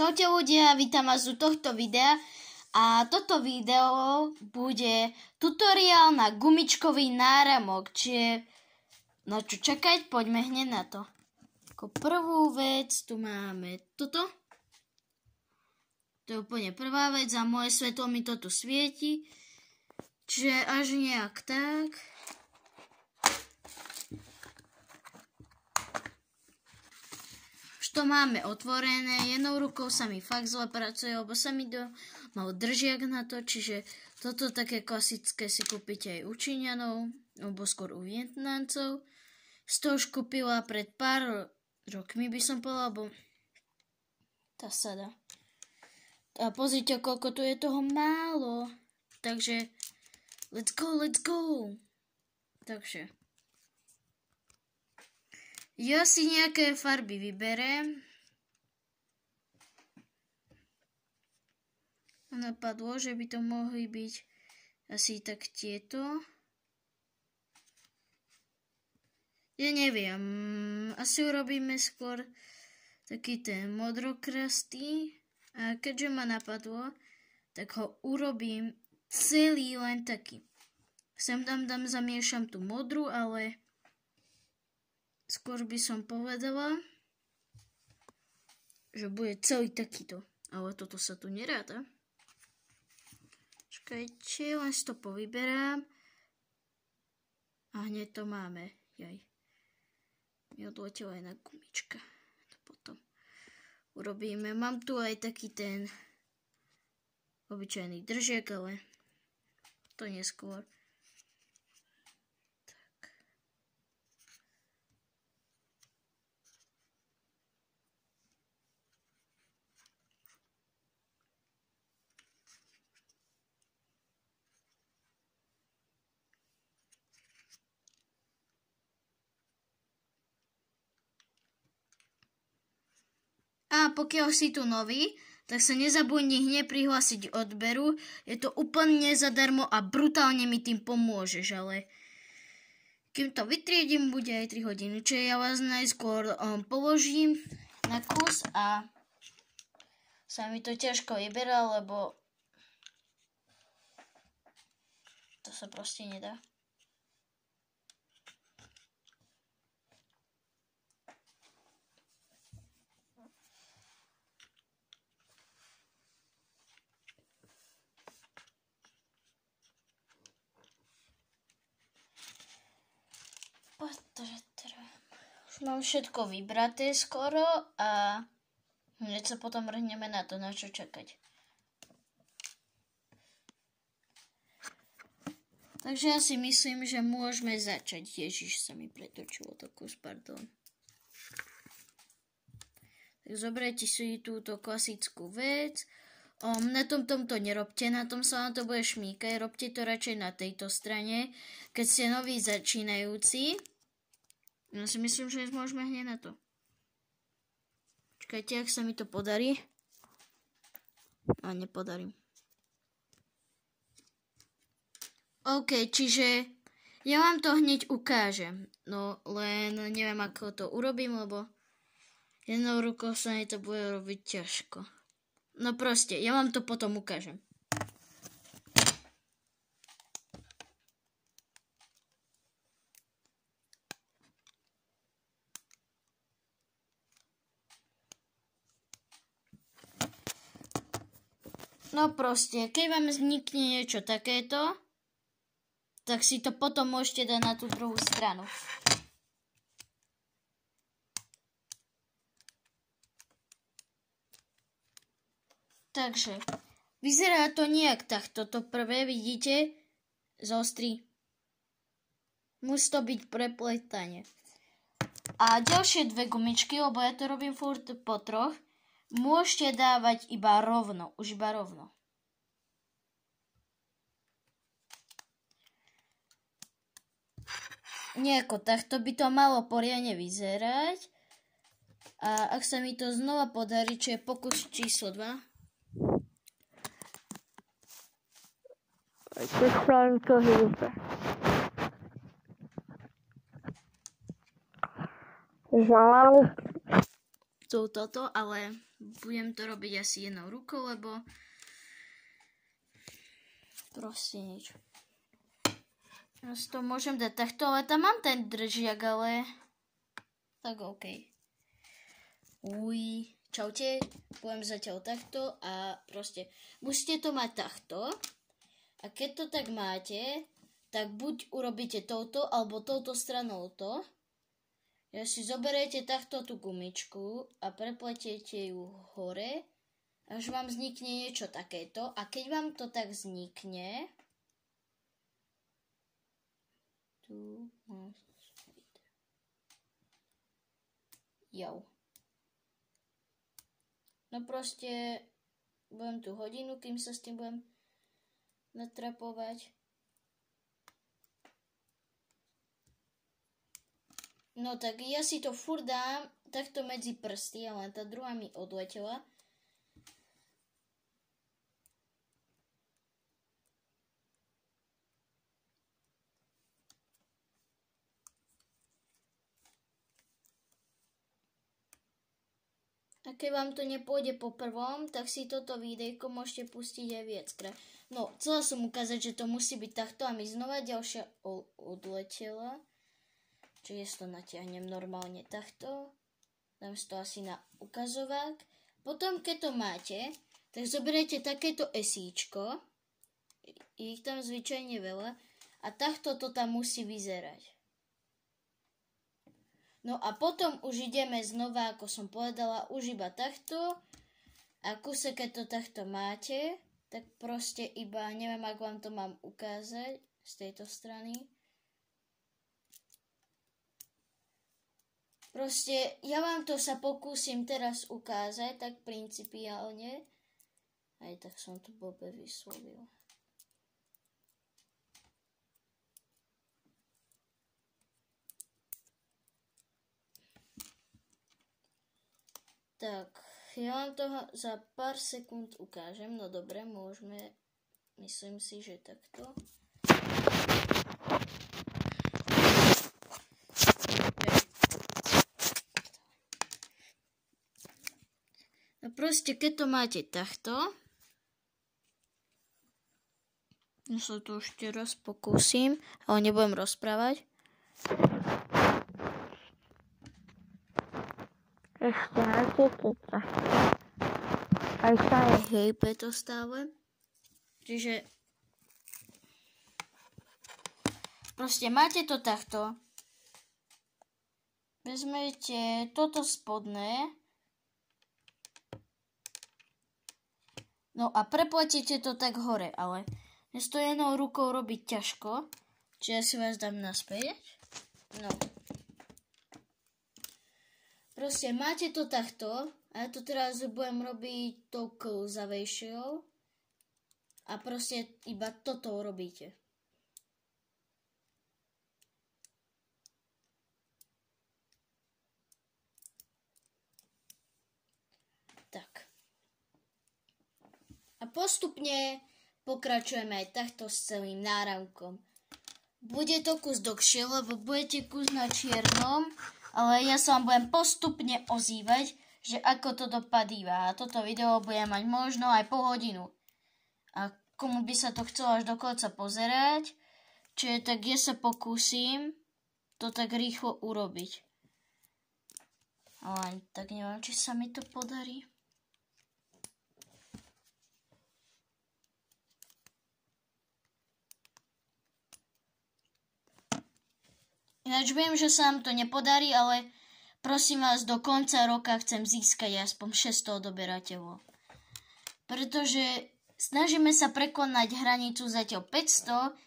Čaute ľudia, vítam vás u tohto videa a toto video bude tutoriál na gumičkový náramok, čiže na čo čakať, poďme hneď na to. Ako prvú vec tu máme toto. To je úplne prvá vec a moje svetlo mi to tu svieti, čiže až nejak tak. To máme otvorené, jednou rukou sa mi fakt zle pracuje, lebo sa mi mal držiak na to, čiže toto také klasické si kúpite aj u Číňanov, alebo skôr u Vietnamcov. Z toho už kúpila pred pár rokmi, by som povedala, lebo tá sa dá. A pozrite, koľko tu je toho málo. Takže, let's go. Takže ja si nejaké farby vyberiem. Napadlo, že by to mohli byť asi tak tieto. Ja neviem. Asi urobíme skôr taký ten modrokrastý. A keďže ma napadlo, tak ho urobím celý len taký. Sem tam zamiešam tú modrú, ale skôr by som povedala, že bude celý takýto. Ale toto sa tu neráta. Čakajte, len si to povyberám. A hneď to máme. Jaj. Mi odletela jedna gumička. To potom urobíme. Mám tu aj taký ten obyčajný držiak, ale to neskôr. A pokiaľ si tu nový, tak sa nezabudni hneď prihlásiť odberu. Je to úplne zadarmo a brutálne mi tým pomôžeš, ale kým to vytriedím, bude aj 3 hodiny. Čiže ja vás najskôr položím na kus a sa mi to ťažko vyberá, lebo to sa proste nedá. Už mám všetko vybraté skoro a hneď sa potom vrhneme na to, na čo čakať. Takže ja si myslím, že môžeme začať. Ježiš, sa mi pretočilo to kus, pardon. Tak zoberajte si túto klasickú vec. Na tomto nerobte, na tom sa vám to bude šmíkať. Robte to radšej na tejto strane, keď ste noví začínajúci. Ja si myslím, že môžeme hneď na to. Čakajte, ak sa mi to podarí. A nepodarí. OK, čiže ja vám to hneď ukážem. No len neviem, ako to urobím, lebo jednou rukou sa mi to bude robiť ťažko. No proste, ja vám to potom ukážem. No proste, keď vám vznikne niečo takéto, tak si to potom môžete dať na tú druhú stranu. Takže, vyzerá to nejak takto. To prvé, vidíte, zostri. Musí to byť prepletanie. A ďalšie dve gumičky, lebo ja to robím furt po troch, môžete dávať iba rovno, už iba rovno. Nejako takto by to malo poriadne vyzerať. A ak sa mi to znova podarí, čo je pokus číslo 2. Chcú toto, ale budem to robiť asi jednou rukou, lebo proste nič. Ja si to môžem dať takto, ale tam mám ten držiak, ale tak OK. Čaute, poviem zatiaľ takto a proste musíte to mať takto a keď to tak máte, tak buď urobíte touto alebo touto stranou to. Ja si zoberiete takto tú gumičku a prepletiete ju hore, až vám vznikne niečo takéto. A keď vám to tak vznikne, no proste budem tu hodinu, kým sa s tým budem natrapovať. No tak ja si to furt dám takto medzi prsty, ale tá druhá mi odletela. A keď vám to nepôjde po prvom, tak si toto videjko môžete pustiť aj viackrát. No, chcela som ukázať, že to musí byť takto a mi znova ďalšia odletela. Čiže to natiahnem normálne takto. Dám si to asi na ukazovák. Potom, keď to máte, tak zoberiete takéto esíčko. Ich tam zvyčajne veľa. A takto to tam musí vyzerať. No a potom už ideme znova, ako som povedala, už iba takto. A kuse, keď to takto máte, tak proste iba, neviem, ako vám to mám ukázať z tejto strany. Proste, ja vám to sa pokúsim teraz ukázať, tak principiálne. Aj tak som to blbe vyslovil. Tak, ja vám to za pár sekúnd ukážem. No dobre, môžeme, myslím si, že takto. No proste, keď to máte takto, ja sa to ešte raz pokúsim, ale nebudem rozprávať. Ešte máte to takto. Aj sa aj hejpe to stále. Čiže proste máte to takto. Vezmete toto spodné. No a prepletíte to tak hore, ale dnes to jednou rukou robiť ťažko, čiže ja si vás dám naspäť. No. Proste máte to takto, a ja to teraz budem robiť tou klzavejšou a proste iba toto robíte. Tak. A postupne pokračujeme aj takto s celým náramkom. Bude to kus dlhšie, lebo budete kus na čiernom, ale ja sa vám budem postupne ozývať, že ako to dopadíva. A toto video bude mať možno aj pol hodinu. A komu by sa to chcelo až do konca pozerať, čiže tak ja sa pokúsim to tak rýchlo urobiť. Ale tak neviem, či sa mi to podarí. Ináč viem, že sa nám to nepodarí, ale prosím vás, do konca roka chcem získať aspoň 600 odoberateľov. Pretože snažíme sa prekonať hranicu zatiaľ 500,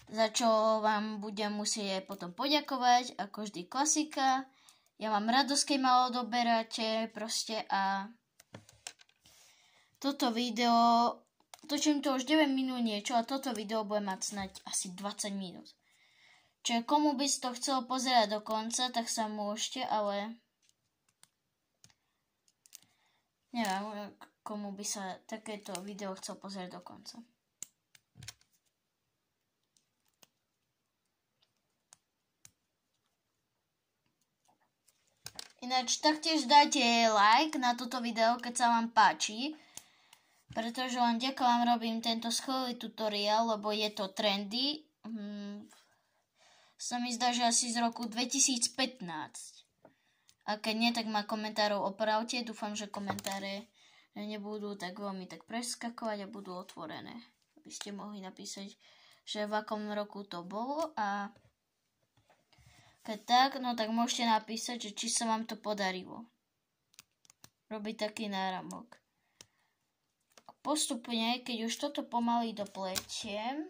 za čo vám budem musieť aj potom poďakovať, ako vždy klasika. Ja mám radosť, keď ma odoberáte, proste a toto video, točím to už 9 minút niečo a toto video bude mať snať asi 20 minút. Čiže komu by si to chcelo pozerať do konca, tak sa môžete, ale neviem, komu by sa takéto video chcel pozerať do konca. Ináč taktiež dajte like na toto video, keď sa vám páči, pretože len vďaka vám robím tento skvelý tutoriál, lebo je to trendy. Sa mi zdá, že asi z roku 2015. A keď nie, tak ma komentárov opravte. Dúfam, že komentáre nebudú tak veľmi tak preskakovať a budú otvorené. Aby ste mohli napísať, že v akom roku to bolo a keď tak, no tak môžete napísať, že či sa vám to podarilo robiť taký náramok. Postupne, keď už toto pomaly dopletiem,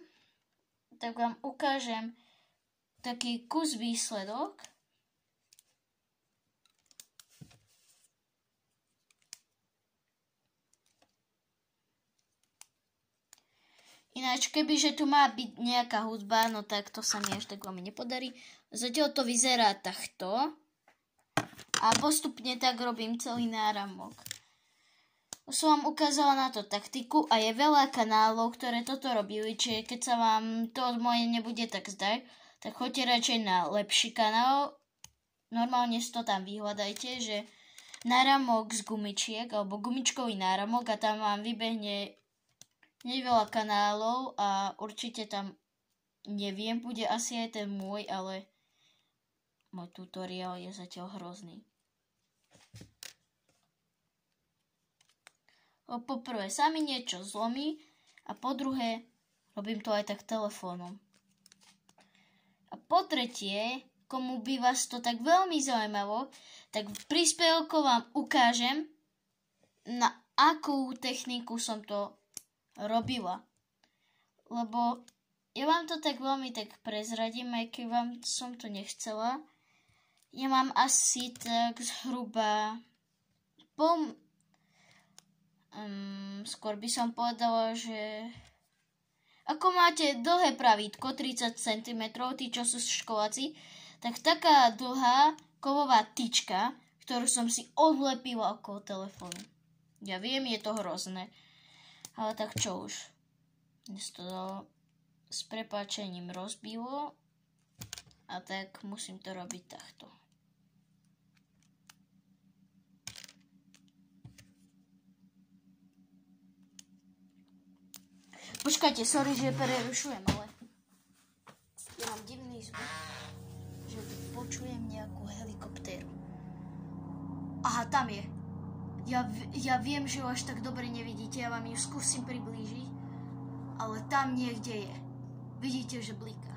tak vám ukážem taký kus výsledok. Ináč, kebyže tu má byť nejaká hudba, no tak to sa mi až tak veľmi nepodarí. Zatiaľ to vyzerá takto. A postupne tak robím celý náramok. Už som vám ukázala na to taktiku a je veľa kanálov, ktoré toto robili. Čiže keď sa vám to od moje nebude tak zdať, tak choďte radšej na lepší kanál. Normálne si to tam vyhľadajte, že náramok z gumičiek alebo gumičkový náramok a tam vám vybehne veľa kanálov a určite tam, neviem, bude asi aj ten môj, ale môj tutoriál je zatiaľ hrozný. Poprvé sa mi niečo zlomí a po druhé robím to aj tak telefónom. A po tretie, komu by vás to tak veľmi zaujímalo, tak v príspevku vám ukážem, na akú techniku som to robila. Lebo ja vám to tak veľmi tak prezradím, aj keď vám som to nechcela. Ja mám asi tak zhruba skôr by som povedala, že ako máte dlhé pravítko 30 cm, tí čo sú školáci, tak taká dlhá kovová tyčka, ktorú som si odlepila okolo telefónu. Ja viem, je to hrozné. Ale tak čo už. Dnes to s prepáčením rozbilo a tak musím to robiť takto. Počkajte, sorry, že prerušujem, ale ja mám divný zvuk, že počujem nejakú helikoptéru. Aha, tam je. Ja viem, že ho až tak dobre nevidíte, ja vám ju skúsim priblížiť, ale tam niekde je. Vidíte, že bliká.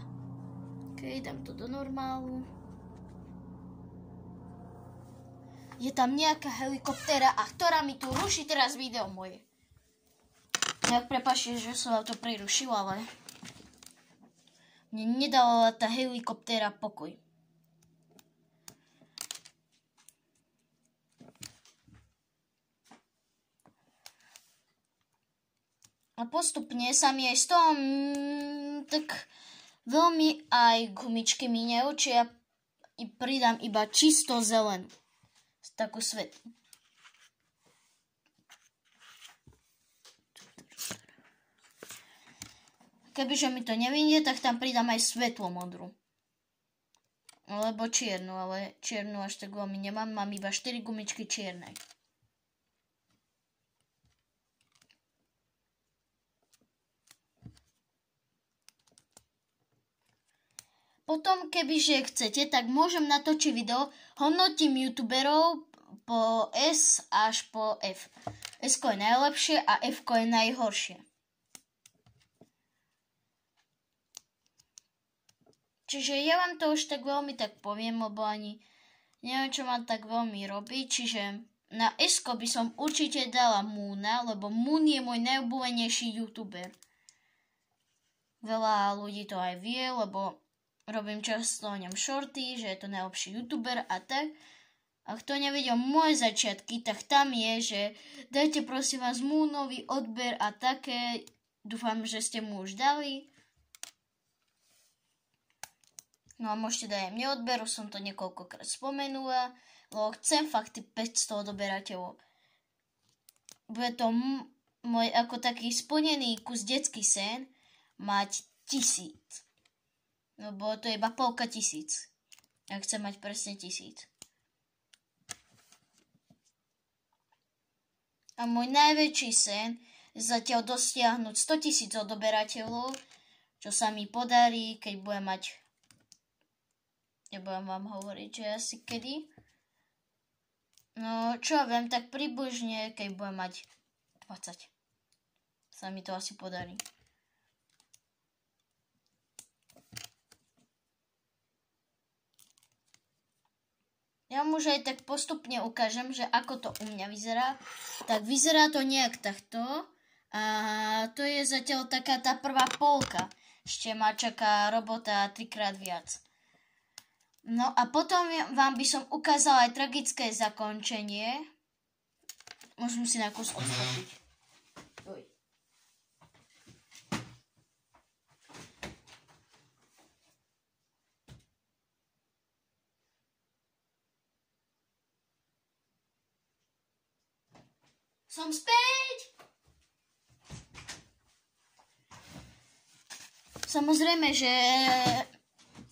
OK, dám to do normálu. Je tam nejaká helikoptéra, a ktorá mi tu ruší teraz video moje. Tak prepáčte, že som vám to prerušil, ale mne nedala tá helikoptéra pokoj. A postupne sa mi aj z toho tak veľmi aj gumičky míňajú, čiže ja pridám iba čisto zelenú. Takú svetlú. Kebyže mi to nevyjde, tak tam pridám aj svetlo modrú. Alebo čiernu, ale čiernu až tak veľmi nemám. Mám iba 4 gumičky čiernej. Potom, kebyže chcete, tak môžem natočiť video. Hodnotím youtuberov po S až po F. S-ko je najlepšie a F-ko je najhoršie. Čiže ja vám to už tak veľmi tak poviem, lebo ani neviem, čo mám tak veľmi robiť. Čiže na S-ko by som určite dala Moona, lebo Moon je môj najobľúbenejší youtuber. Veľa ľudí to aj vie, lebo robím často o ňom shorty, že je to najlepší youtuber a tak. A kto nevidel moje začiatky, tak tam je, že dajte prosím vás Moonovi odber a také. Dúfam, že ste mu už dali. No a môžete dať aj mne odber, som to niekoľkokrát spomenula, lebo chcem fakt 500 odoberateľov. Bude to môj ako taký splnený kus detský sen mať 1000. Lebo to je iba polka 1000. Ja chcem mať presne 1000. A môj najväčší sen je zatiaľ dosiahnuť 100 000 odoberateľov, čo sa mi podarí, keď budem mať... Nebudem vám hovoriť, že asi kedy. No, čo ja viem, tak približne, keď budem mať 20. Sa mi to asi podarí. Ja vám už aj tak postupne ukážem, že ako to u mňa vyzerá. Tak vyzerá to nejak takto. A to je zatiaľ taká tá prvá polka. Ešte ma čaká robota 3-krát viac. No a potom vám by som ukázala aj tragické zakončenie. Môžem si na kus odskočiť. Oj. Som späť! Samozrejme, že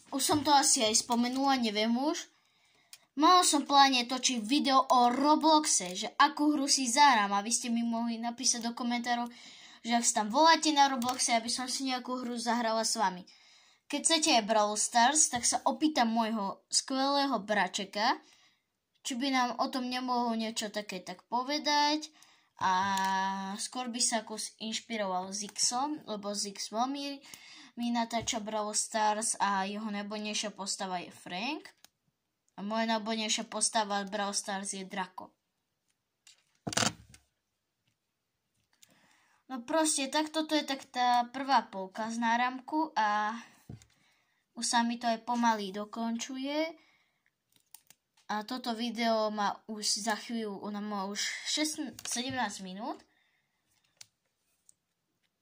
už som to asi aj spomenula, neviem už. Mal som v pláne točiť video o Robloxe, že akú hru si zahrám a vy ste mi mohli napísať do komentárov, že ak sa tam voláte na Robloxe, aby som si nejakú hru zahrala s vami. Keď chcete aj Brawl Stars, tak sa opýtam môjho skvelého bračeka, či by nám o tom nemohol niečo také tak povedať. A skôr by sa kus inšpiroval Zixom, lebo Zix veľmi mi natáča Brawl Stars a jeho najbojnejšia postava je Frank. A moja najbojnejšia postava v Brawl Stars je Draco. No proste, tak toto je tak tá prvá polka z náramku a už sa mi to aj pomaly dokončuje. A toto video má už za chvíľu, ona má už 17 minút.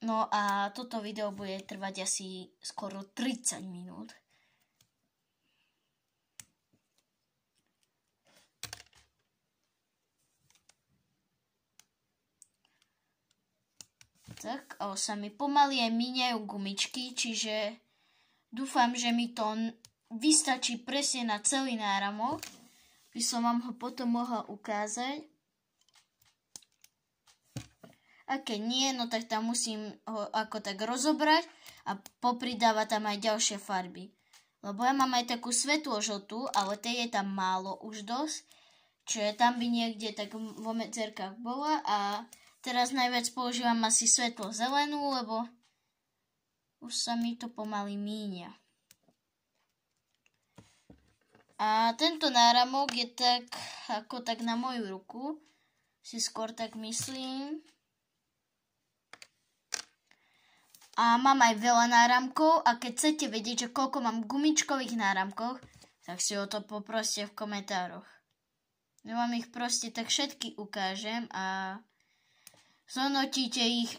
No a toto video bude trvať asi skoro 30 minút. Tak, a sa mi pomaly aj míňajú gumičky, čiže dúfam, že mi to vystačí presne na celý náramok. By som vám ho potom mohla ukázať. A keď nie, no tak tam musím ho ako tak rozobrať a popridávať tam aj ďalšie farby. Lebo ja mám aj takú svetlo-žltú, ale tej je tam málo už dosť. Čiže tam by niekde tak vo medzerkách bola a teraz najviac používam asi svetlo-zelenú, lebo už sa mi to pomaly míňa. A tento náramok je tak, ako tak na moju ruku. Si skôr tak myslím. A mám aj veľa náramkov a keď chcete vedieť, že koľko mám gumičkových náramkov, tak si o to poproste v komentároch. Ja vám ich proste tak všetky ukážem a zhodnotíte ich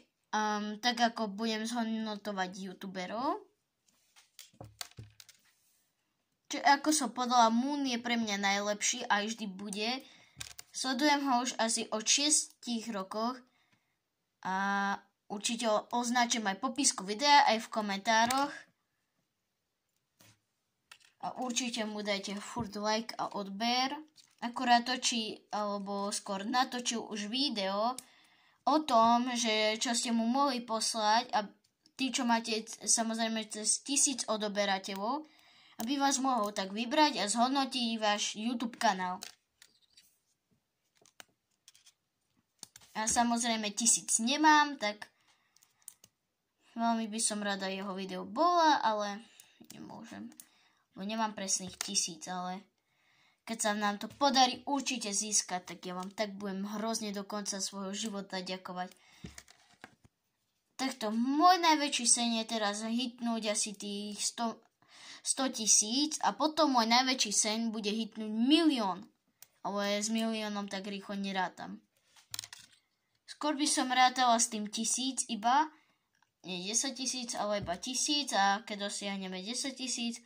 tak, ako budem zhodnotovať youtuberov. Čiže ako som povedala, Moon je pre mňa najlepší a vždy bude. Sledujem ho už asi od 6 rokoch a určite ho označím aj v popisku videa, aj v komentároch. A určite mu dajte furt like a odber. Akurát točí, alebo skôr natočil už video o tom, že čo ste mu mohli poslať a tí, čo máte samozrejme cez 1000 odoberateľov, aby vás mohol tak vybrať a zhodnotiť váš YouTube kanál. A samozrejme 1000 nemám, tak veľmi by som rada jeho video bola, ale nemôžem. Bo nemám presných 1000, ale keď sa nám to podarí určite získať, tak ja vám tak budem hrozne do konca svojho života ďakovať. Takto, môj najväčší sen je teraz hitnúť asi tých 100 000 a potom môj najväčší sen bude hitnúť 1 000 000. Ale s 1 000 000 tak rýchlo nerátam. Skôr by som rátala s tým 1000 iba, nie 10 000, ale iba 1000 a keď dosiahneme 10 000,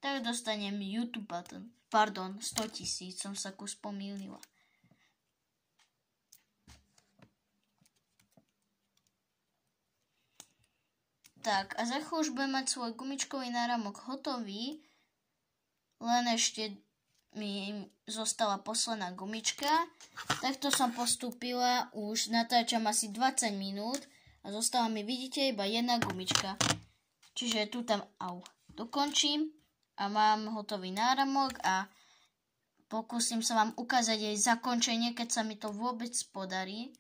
tak dostanem YouTube button. Pardon, 100 000, som sa kus pomýlila. Tak, a za chvíľu už budem mať svoj gumičkový náramok hotový. Len ešte mi zostala posledná gumička. Takto som postúpila, už natáčam asi 20 minút a zostala mi, vidíte, iba jedna gumička. Čiže tu tam dokončím a mám hotový náramok a pokúsim sa vám ukázať jej zakončenie, keď sa mi to vôbec podarí.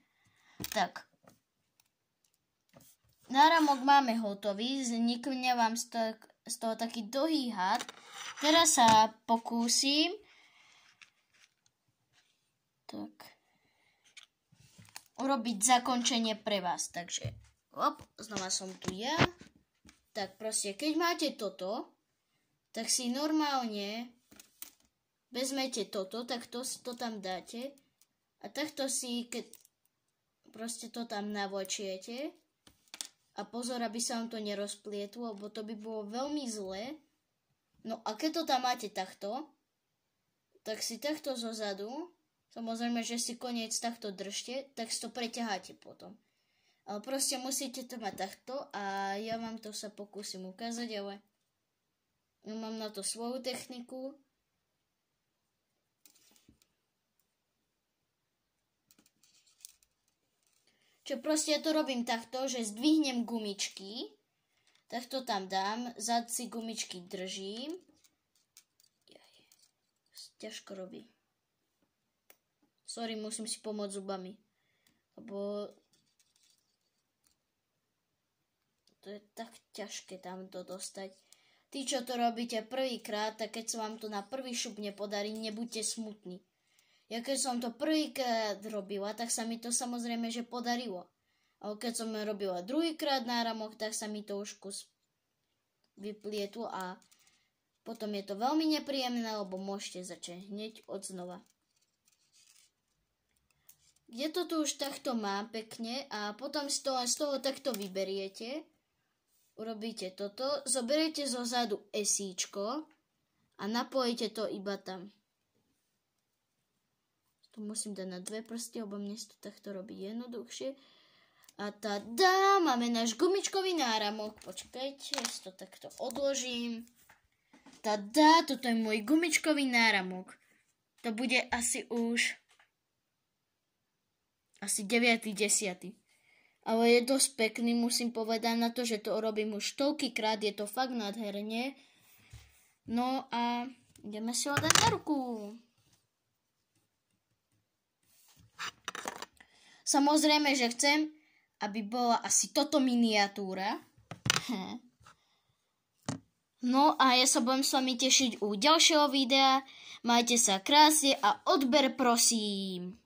Tak. Náramok máme hotový, vznikne vám z toho taký dlhý had. Teraz sa pokúsim urobiť zakončenie pre vás. Takže, znova som tu ja. Tak proste, keď máte toto, tak si normálne vezmete toto, tak to tam dáte a takto si, keď proste to tam navočiete a pozor, aby sa vám to nerozplietlo, lebo to by bolo veľmi zlé. No a keď to tam máte takto, tak si takto zozadu, samozrejme, že si koniec takto držte, tak si to preťaháte potom. Ale proste musíte to mať takto a ja vám to sa pokúsim ukázať, ale ja mám na to svoju techniku. Čo proste ja to robím takto, že zdvihnem gumičky, tak to tam dám, zad si gumičky držím. Ťažko robí. Sorry, musím si pomôcť zubami, lebo to je tak ťažké tam to dostať. Tí, čo to robíte prvýkrát, tak keď sa vám to na prvý šup nepodarí, nebuďte smutní. Ja keď som to prvýkrát robila, tak sa mi to samozrejme, že podarilo. Ale keď som robila druhýkrát náramok, tak sa mi to už kus vyplietlo a potom je to veľmi nepríjemné, lebo môžete začať hneď od znova. Kde to tu už takto má pekne a potom z toho takto vyberiete. Urobíte toto, zoberiete zo zadu esíčko a napojíte to iba tam. Tu musím dať na 2 prsty, lebo mne to takto robí jednoduchšie. A tada, máme náš gumičkový náramok. Počkajte, ja si to takto odložím. Tada, toto je môj gumičkový náramok. To bude asi už 9.10. Ale je dosť pekný, musím povedať, na to, že to robím už toľkýkrát, je to fakt nádherne. No a ideme si ho dať na ruku. Samozrejme, že chcem, aby bola asi toto miniatúra. No a ja sa budem s vami tešiť u ďalšieho videa. Majte sa krásne a odber prosím.